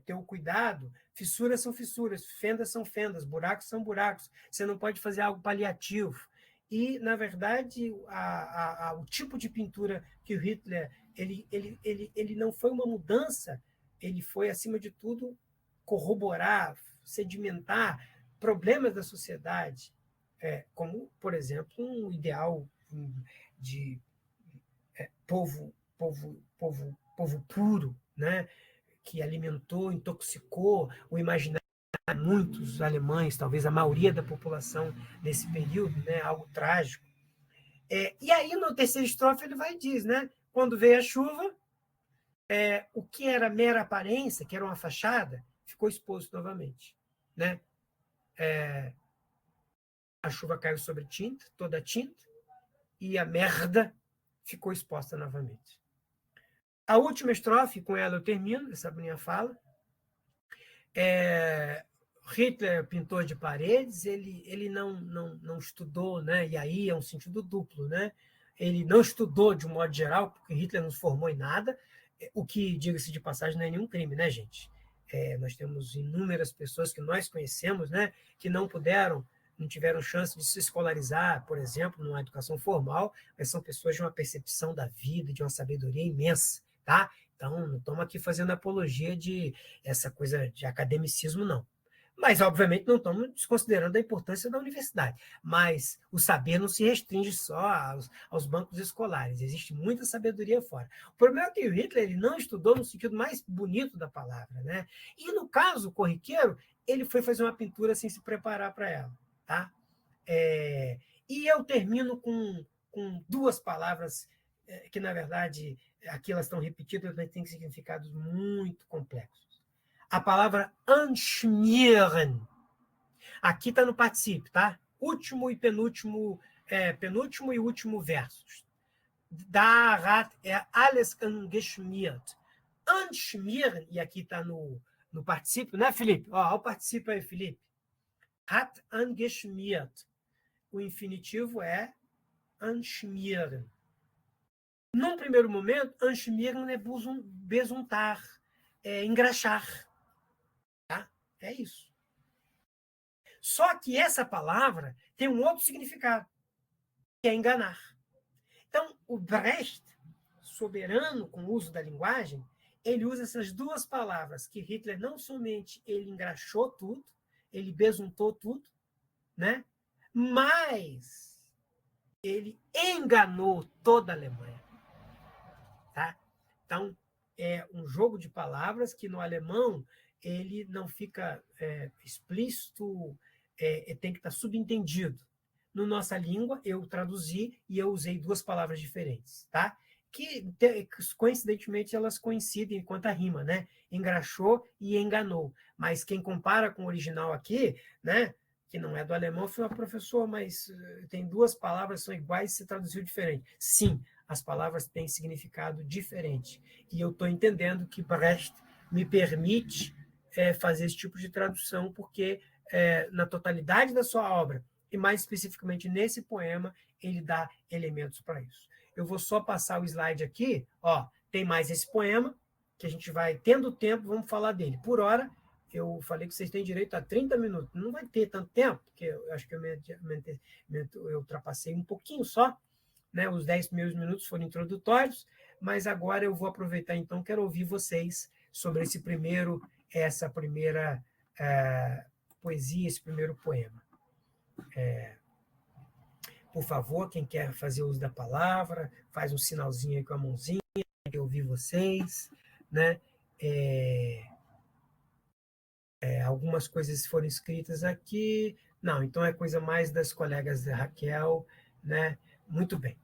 ter o cuidado. Fissuras são fissuras, fendas são fendas, buracos são buracos. Você não pode fazer algo paliativo. E, na verdade, o tipo de pintura que o Hitler ele não foi uma mudança, ele foi, acima de tudo, corroborar, sedimentar problemas da sociedade, como, por exemplo, um ideal de povo puro, né? Que alimentou, intoxicou o imaginário de muitos alemães, talvez a maioria da população nesse período, né? Algo trágico. E aí, no terceiro estrofe, ele vai e diz, né? Quando veio a chuva, o que era mera aparência, que era uma fachada, ficou exposto novamente, né? A chuva caiu sobre tinta, toda a tinta, e a merda ficou exposta novamente. A última estrofe, com ela eu termino essa minha fala. Hitler, pintor de paredes, ele não estudou, né? E aí é um sentido duplo, né? Ele não estudou de um modo geral, porque Hitler não se formou em nada, o que, diga-se de passagem, não é nenhum crime, né, gente? Nós temos inúmeras pessoas que nós conhecemos, né, que não tiveram chance de se escolarizar, por exemplo, numa educação formal, mas são pessoas de uma percepção da vida, de uma sabedoria imensa, tá? Então, não estamos aqui fazendo apologia de essa coisa de academicismo, não. Mas, obviamente, não estamos desconsiderando a importância da universidade. Mas o saber não se restringe só aos bancos escolares. Existe muita sabedoria fora. O problema é que o Hitler ele não estudou no sentido mais bonito da palavra, né? E, no caso corriqueiro, ele foi fazer uma pintura sem se preparar para ela. tá? E eu termino com duas palavras que, na verdade, aqui elas estão repetidas, mas têm significados muito complexos. A palavra anschmieren, aqui está no particípio, tá? Último e penúltimo, penúltimo e último versos. Da hat alles angeschmiert. Anschmieren, e aqui está no particípio, né, Felipe? Ó, o particípio aí, Felipe. Hat angeschmiert. O infinitivo é anschmieren. Num primeiro momento, anschmieren é besuntar, engraxar. Tá? É isso. Só que essa palavra tem um outro significado, que é enganar. Então, o Brecht, soberano com o uso da linguagem, ele usa essas duas palavras, que Hitler não somente ele engraxou tudo, ele besuntou tudo, né? Mas ele enganou toda a Alemanha. Tá? Então, é um jogo de palavras que no alemão ele não fica explícito, tem que estar subentendido. Na nossa língua, eu traduzi e eu usei duas palavras diferentes, tá? Que, coincidentemente, elas coincidem quanto a rima, né? Engraxou e enganou. Mas quem compara com o original aqui, né? Que não é do alemão, foi uma professora, mas tem duas palavras, são iguais, se traduziu diferente. Sim, as palavras têm significado diferente. E eu estou entendendo que Brecht me permite fazer esse tipo de tradução, porque na totalidade da sua obra, e mais especificamente nesse poema, ele dá elementos para isso. Eu vou só passar o slide aqui. Ó, tem mais esse poema, que a gente vai, tendo tempo, vamos falar dele. Por hora, eu falei que vocês têm direito a 30 minutos. Não vai ter tanto tempo, porque eu acho que eu ultrapassei um pouquinho só, né? Os 10 primeiros minutos foram introdutórios, mas agora eu vou aproveitar, então, quero ouvir vocês sobre essa primeira poesia, esse primeiro poema. Por favor, quem quer fazer uso da palavra, faz um sinalzinho aí com a mãozinha, que eu ouvir vocês, né? Algumas coisas foram escritas aqui. Não, então é coisa mais das colegas da Raquel, né? Muito bem.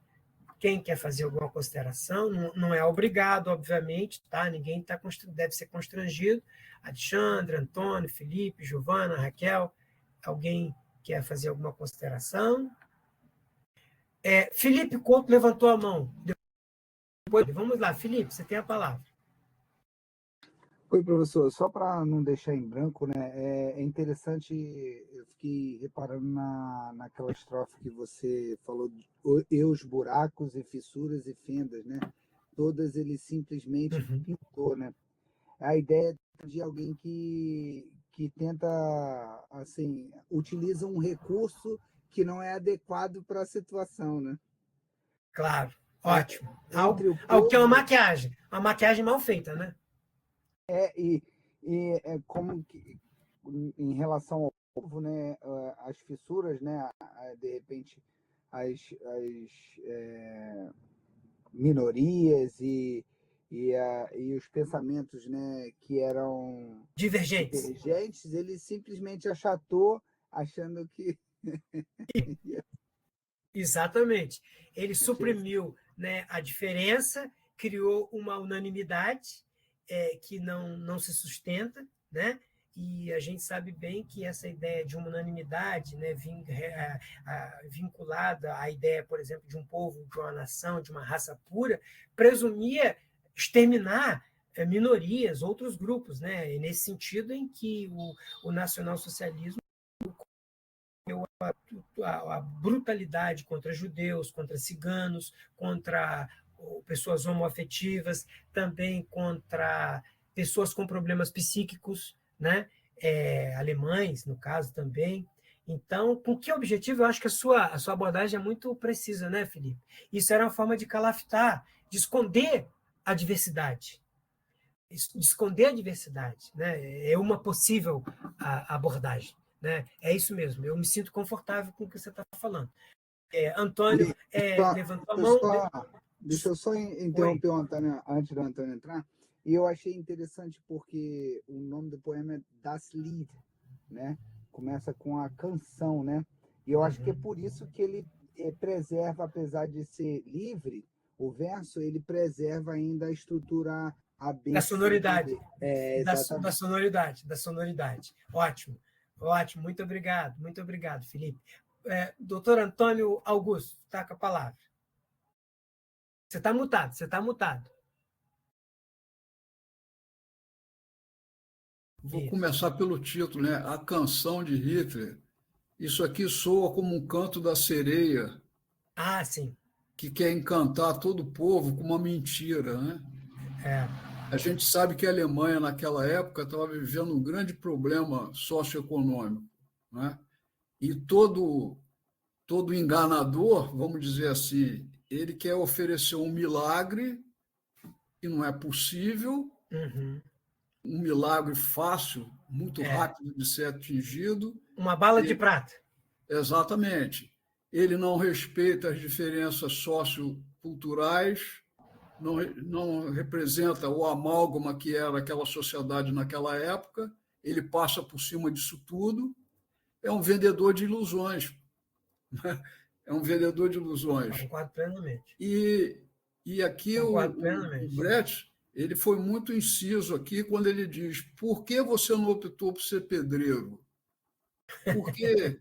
Quem quer fazer alguma consideração, não é obrigado, obviamente, tá? Ninguém deve ser constrangido. Alexandre, Antônio, Felipe, Giovana, Raquel, alguém quer fazer alguma consideração? Felipe Couto levantou a mão. Vamos lá, Felipe, você tem a palavra. Oi, professor. Só para não deixar em branco, né? É interessante, eu fiquei reparando naquela estrofe que você falou, e os buracos e fissuras e fendas, né? Todas ele simplesmente pintou, né? A ideia de alguém que tenta, assim, utiliza um recurso que não é adequado para a situação, né? Claro, ótimo. Entre que é uma maquiagem mal feita, né? Como que, em relação ao povo, né, as fissuras, né, de repente as minorias e os pensamentos, né, que eram divergentes, ele simplesmente achatou, achando que Exatamente. Ele suprimiu, né, a diferença, criou uma unanimidade que não se sustenta, né? E a gente sabe bem que essa ideia de uma unanimidade, né, vinculada à ideia, por exemplo, de um povo, de uma nação, de uma raça pura, presumia exterminar minorias, outros grupos, né? E nesse sentido em que o nacionalsocialismo, a brutalidade contra judeus, contra ciganos, contra pessoas homoafetivas, também contra pessoas com problemas psíquicos, né? Alemães, no caso, também. Então, com que objetivo? Eu acho que a sua abordagem é muito precisa, né, Felipe? Isso era uma forma de calafetar, de esconder a diversidade. De esconder a diversidade, né? É uma possível abordagem. Né? É isso mesmo, eu me sinto confortável com o que você está falando. Antônio levantou a mão. Deixa eu só interromper o Antônio antes do Antônio entrar. E eu achei interessante porque o nome do poema é Das Lied, né? começa com a canção, né? E eu acho que é por isso que ele preserva, apesar de ser livre, o verso, ele preserva ainda a estrutura Da sonoridade. Exatamente. Da sonoridade. Ótimo, ótimo. Muito obrigado, Felipe. Doutor Antônio Augusto, está com a palavra. Você está mutado. Vou começar pelo título, né? A Canção de Hitler. Isso aqui soa como um canto da sereia. Ah, sim. Que quer encantar todo o povo com uma mentira, né? A gente sabe que a Alemanha, naquela época, estava vivendo um grande problema socioeconômico, né? E todo enganador, vamos dizer assim, ele quer oferecer um milagre que não é possível, um milagre fácil, muito rápido de ser atingido. Uma bala de prata. Exatamente. Ele não respeita as diferenças socioculturais, não representa o amálgama que era aquela sociedade naquela época, ele passa por cima disso tudo, é um vendedor de ilusões. É um vendedor de ilusões. Concordo plenamente. E aqui o Brecht, ele foi muito inciso aqui quando ele diz: por que você não optou por ser pedreiro? Porque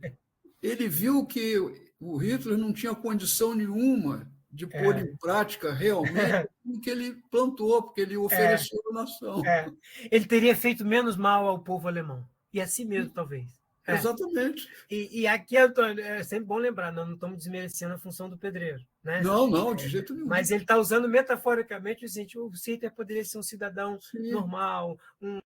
ele viu que o Hitler não tinha condição nenhuma de pôr em prática realmente o que ele plantou, porque ele ofereceu à nação. Ele teria feito menos mal ao povo alemão. E assim mesmo, talvez. Exatamente. E aqui, Antônio, é sempre bom lembrar, não estamos desmerecendo a função do pedreiro. Né? Não, de jeito nenhum. Mas ele está usando metaforicamente o seguinte: o Hitler poderia ser um cidadão normal, um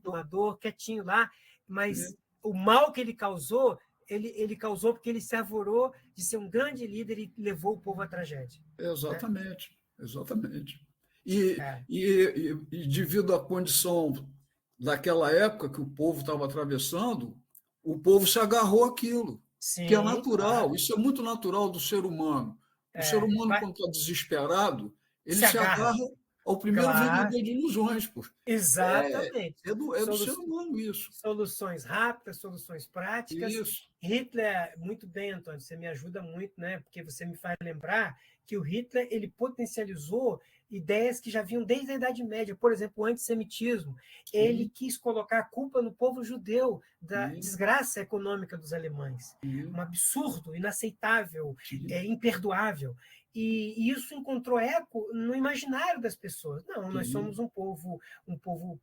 doador, quietinho lá, mas o mal que ele causou, ele causou porque ele se arvorou de ser um grande líder e levou o povo à tragédia. Exatamente, né? Exatamente. E devido à condição daquela época que o povo estava atravessando, o povo se agarrou àquilo, que é natural, isso é muito natural do ser humano. O ser humano, quando está desesperado, ele se agarra ao primeiro vendedor de ilusões. Pô. Exatamente. É do ser humano isso. Soluções rápidas, soluções práticas. Isso. Hitler, muito bem, Antônio, você me ajuda muito, né? Porque você me faz lembrar que o Hitler ele potencializou ideias que já vinham desde a Idade Média. Por exemplo, o antissemitismo. Ele quis colocar a culpa no povo judeu da desgraça econômica dos alemães. Um absurdo, inaceitável, imperdoável. E isso encontrou eco no imaginário das pessoas. Não, nós somos um povo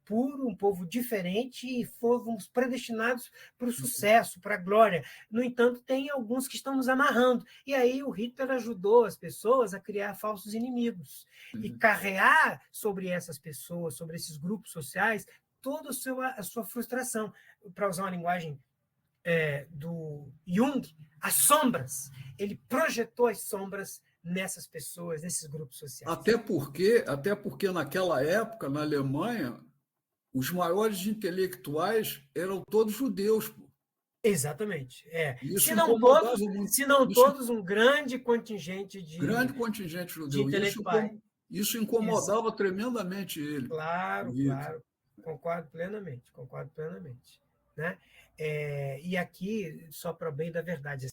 puro, um povo diferente e fomos predestinados para o sucesso, para a glória. No entanto, tem alguns que estão nos amarrando. E aí o Hitler ajudou as pessoas a criar falsos inimigos e carregar sobre essas pessoas, sobre esses grupos sociais, toda a sua frustração. Para usar uma linguagem do Jung, as sombras. Ele projetou as sombras nessas pessoas, nesses grupos sociais. Até porque naquela época, na Alemanha, os maiores intelectuais eram todos judeus. Pô. Exatamente. Isso se não todos, um grande contingente judeu. Isso incomodava tremendamente ele. Claro. Concordo plenamente. Né? E aqui, só para o bem da verdade,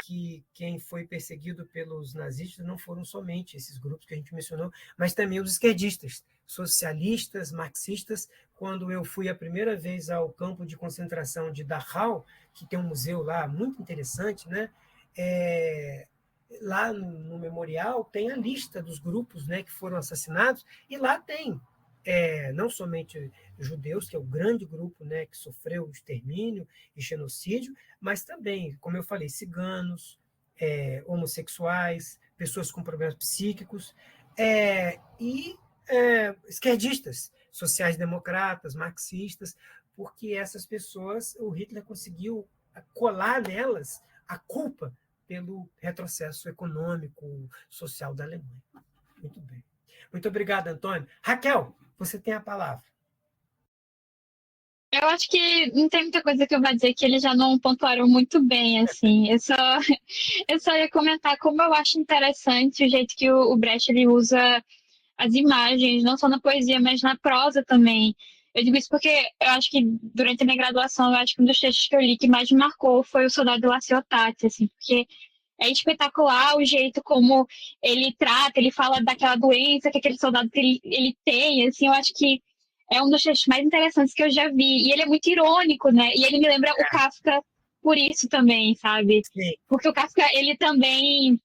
que quem foi perseguido pelos nazistas não foram somente esses grupos que a gente mencionou, mas também os esquerdistas, socialistas, marxistas. Quando eu fui a primeira vez ao campo de concentração de Dachau, que tem um museu lá muito interessante, né? Lá no memorial tem a lista dos grupos, né, que foram assassinados, e lá tem não somente judeus, que é o grande grupo, né, que sofreu extermínio e genocídio, mas também, como eu falei, ciganos, homossexuais, pessoas com problemas psíquicos, e esquerdistas, sociais-democratas, marxistas, porque essas pessoas, o Hitler conseguiu colar nelas a culpa pelo retrocesso econômico, social da Alemanha. Muito bem. Muito obrigado, Antônio. Raquel, você tem a palavra. Eu acho que não tem muita coisa que eu vou dizer que eles já não pontuaram muito bem, assim. Eu só ia comentar como eu acho interessante o jeito que o Brecht ele usa as imagens, não só na poesia, mas na prosa também. Eu digo isso porque eu acho que durante a minha graduação, eu acho que um dos textos que eu li que mais me marcou foi o Soldado Lacertati, assim, porque é espetacular o jeito como ele trata, ele fala daquela doença que aquele soldado ele tem, assim, eu acho que é um dos textos mais interessantes que eu já vi. E ele é muito irônico, né? E ele me lembra o Kafka por isso também, sabe? Sim. Porque o Kafka, ele também...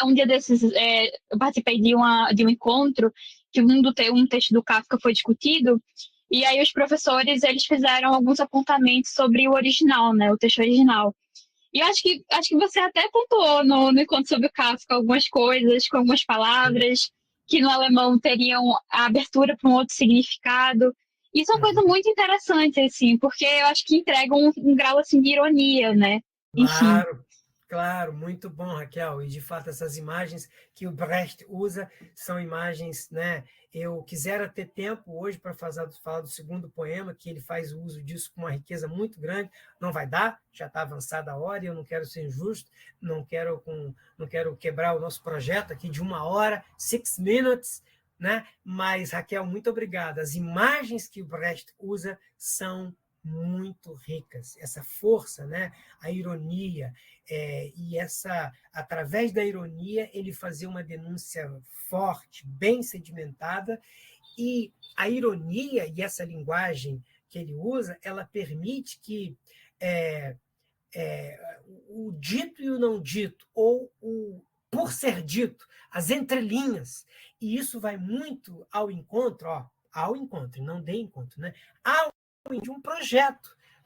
um dia desses, eu participei de um encontro que um texto do Kafka foi discutido, e aí os professores, eles fizeram alguns apontamentos sobre o original, né? O texto original. E eu acho que você até pontuou no encontro sobre o Kafka algumas coisas, com algumas palavras, que no alemão teriam a abertura para um outro significado. Isso é uma coisa muito interessante, assim, porque eu acho que entrega um grau, assim, de ironia, né? Enfim. Claro, claro, muito bom, Raquel. E de fato essas imagens que o Brecht usa são imagens, né? Eu quisera ter tempo hoje para falar do segundo poema, que ele faz uso disso com uma riqueza muito grande. Não vai dar, já está avançada a hora e eu não quero ser injusto, não quero quebrar o nosso projeto aqui de 1 hora, 6 minutes, né? Mas, Raquel, muito obrigada. As imagens que o Brecht usa são muito ricas, essa força, né? A ironia, e através da ironia ele fazia uma denúncia forte, bem sedimentada, e a ironia e essa linguagem que ele usa, ela permite que o dito e o não dito, ou o por ser dito, as entrelinhas, e isso vai muito ao encontro, não de encontro, né?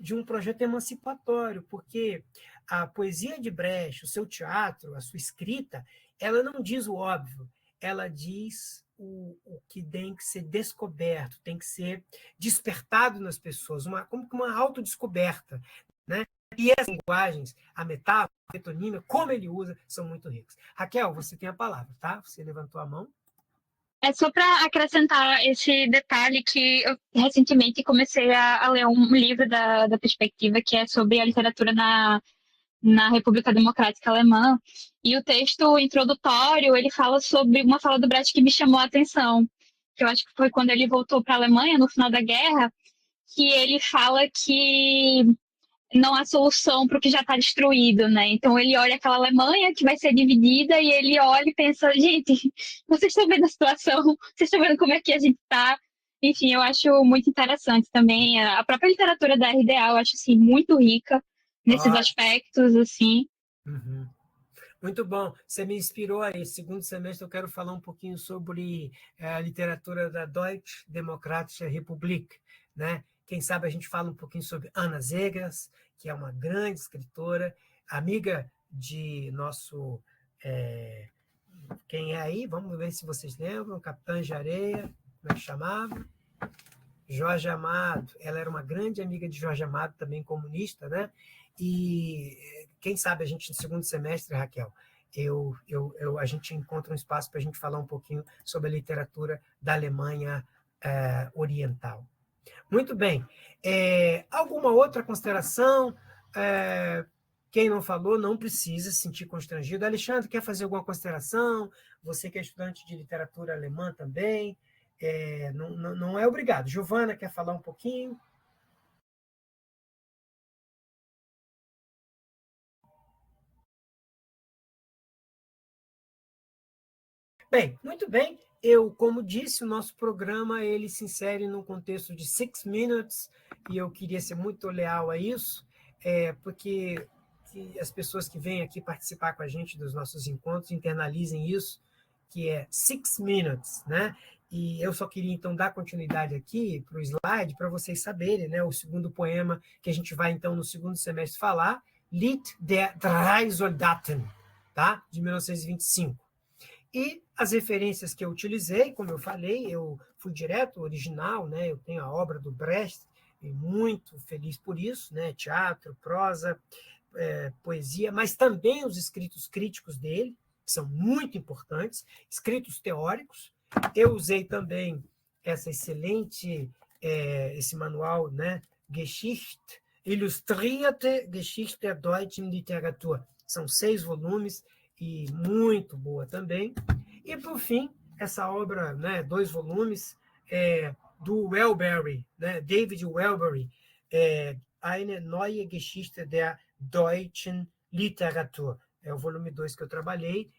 De um projeto emancipatório, porque a poesia de Brecht, o seu teatro, a sua escrita, ela não diz o óbvio, ela diz o que tem que ser descoberto, tem que ser despertado nas pessoas, como uma autodescoberta, né? E as linguagens, a metáfora, a metonímia, como ele usa, são muito ricas. Raquel, você tem a palavra, tá? Você levantou a mão. É só para acrescentar esse detalhe que eu recentemente comecei a ler um livro da Perspectiva, que é sobre a literatura na República Democrática Alemã, e o texto introdutório, ele fala sobre uma fala do Brecht que me chamou a atenção, que eu acho que foi quando ele voltou para a Alemanha, no final da guerra, que ele fala que não há solução para o que já está destruído, né? Então ele olha aquela Alemanha que vai ser dividida e ele olha e pensa, gente, vocês estão vendo a situação? Vocês estão vendo como é que a gente está? Enfim, eu acho muito interessante também. A própria literatura da RDA, eu acho assim, muito rica nesses aspectos, assim. Uhum. Muito bom, você me inspirou aí. Segundo semestre eu quero falar um pouquinho sobre a literatura da Deutsche Demokratische Republik, né? Quem sabe a gente fala um pouquinho sobre Anna Zegers, que é uma grande escritora, amiga de nosso... quem é aí? Vamos ver se vocês lembram. Capitã de Areia, como é que chamava? Jorge Amado. Ela era uma grande amiga de Jorge Amado, também comunista, né? E quem sabe a gente, no segundo semestre, Raquel, a gente encontra um espaço para a gente falar um pouquinho sobre a literatura da Alemanha Oriental. Muito bem. Alguma outra consideração? Quem não falou não precisa se sentir constrangido. Alexandre, quer fazer alguma consideração? Você que é estudante de literatura alemã também, não é obrigado. Giovana, quer falar um pouquinho? Bem, muito bem. Como disse, o nosso programa ele se insere num contexto de 6 minutes e eu queria ser muito leal a isso, porque as pessoas que vêm aqui participar com a gente dos nossos encontros internalizem isso, que é 6 minutes, né? E eu só queria, então, dar continuidade aqui para o slide, para vocês saberem, né? O segundo poema que a gente vai, então, no segundo semestre falar, Lied der drei Soldaten, tá? De 1925. E as referências que eu utilizei, como eu falei, eu fui direto, original, né? Eu tenho a obra do Brecht, e muito feliz por isso, né? Teatro, prosa, poesia, mas também os escritos críticos dele, que são muito importantes, escritos teóricos. Eu usei também esse manual, né? Geschichte, Illustrierte Geschichte der Deutschen Literatur. São 6 volumes, e muito boa também. E, por fim, essa obra, né, 2 volumes, do Welbery, né? David Welbery, Eine neue Geschichte der deutschen Literatur. É o volume 2 que eu trabalhei.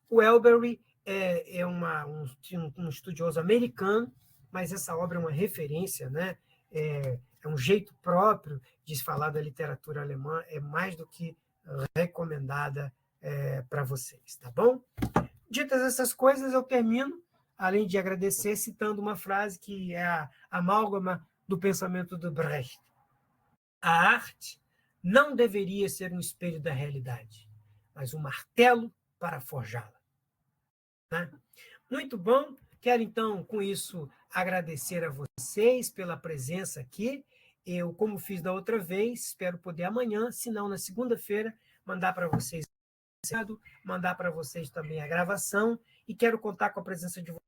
O Welbery é um estudioso americano, mas essa obra é uma referência, né? É um jeito próprio de falar da literatura alemã, é mais do que recomendada para vocês, tá bom? Ditas essas coisas, eu termino, além de agradecer, citando uma frase que é a amálgama do pensamento do Brecht. A arte não deveria ser um espelho da realidade, mas um martelo para forjá-la. Né? Muito bom. Quero, então, com isso, agradecer a vocês pela presença aqui. Eu, como fiz da outra vez, espero poder amanhã, se não na segunda-feira, mandar para vocês também a gravação, e quero contar com a presença de vocês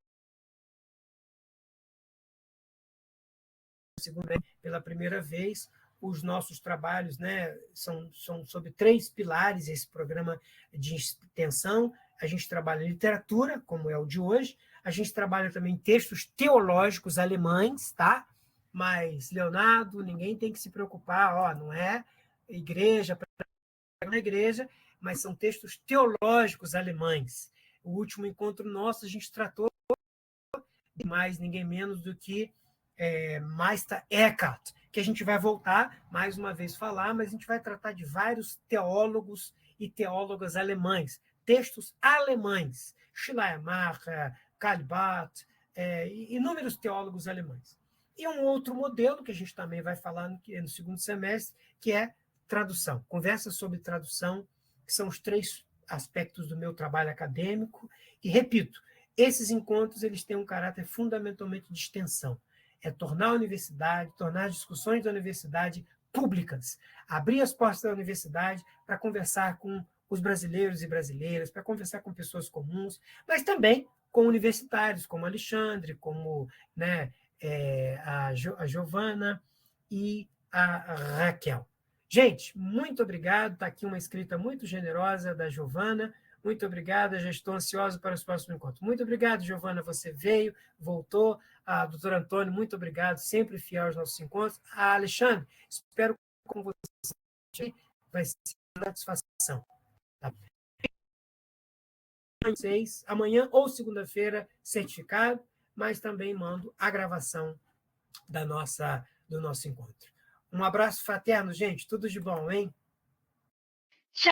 pela primeira vez. Os nossos trabalhos, né, são sobre 3 pilares esse programa de extensão. A gente trabalha literatura, como é o de hoje, a gente trabalha também textos teológicos alemães, tá? Mas, Leonardo, ninguém tem que se preocupar, não é igreja, na igreja, mas são textos teológicos alemães. O último encontro nosso, a gente tratou de mais ninguém menos do que Meister Eckhart, que a gente vai voltar mais uma vez falar, mas a gente vai tratar de vários teólogos e teólogas alemães, textos alemães, Schleiermacher, Karl Barth, inúmeros teólogos alemães. E um outro modelo que a gente também vai falar no segundo semestre, que é tradução, conversas sobre tradução, que são os 3 aspectos do meu trabalho acadêmico. E, repito, esses encontros eles têm um caráter fundamentalmente de extensão. É tornar a universidade, tornar as discussões da universidade públicas, abrir as portas da universidade para conversar com os brasileiros e brasileiras, para conversar com pessoas comuns, mas também com universitários, como Alexandre, como, né, a Giovana e a Raquel. Gente, muito obrigado. Está aqui uma escrita muito generosa da Giovana. Muito obrigada, já estou ansioso para os próximos encontros. Muito obrigado, Giovana, você veio, voltou. A doutora Antônio, muito obrigado, sempre fiel aos nossos encontros. A Alexandre, espero com você vai ser uma satisfação. Tá? Amanhã ou segunda-feira, certificado, mas também mando a gravação do nosso encontro. Um abraço fraterno, gente. Tudo de bom, hein?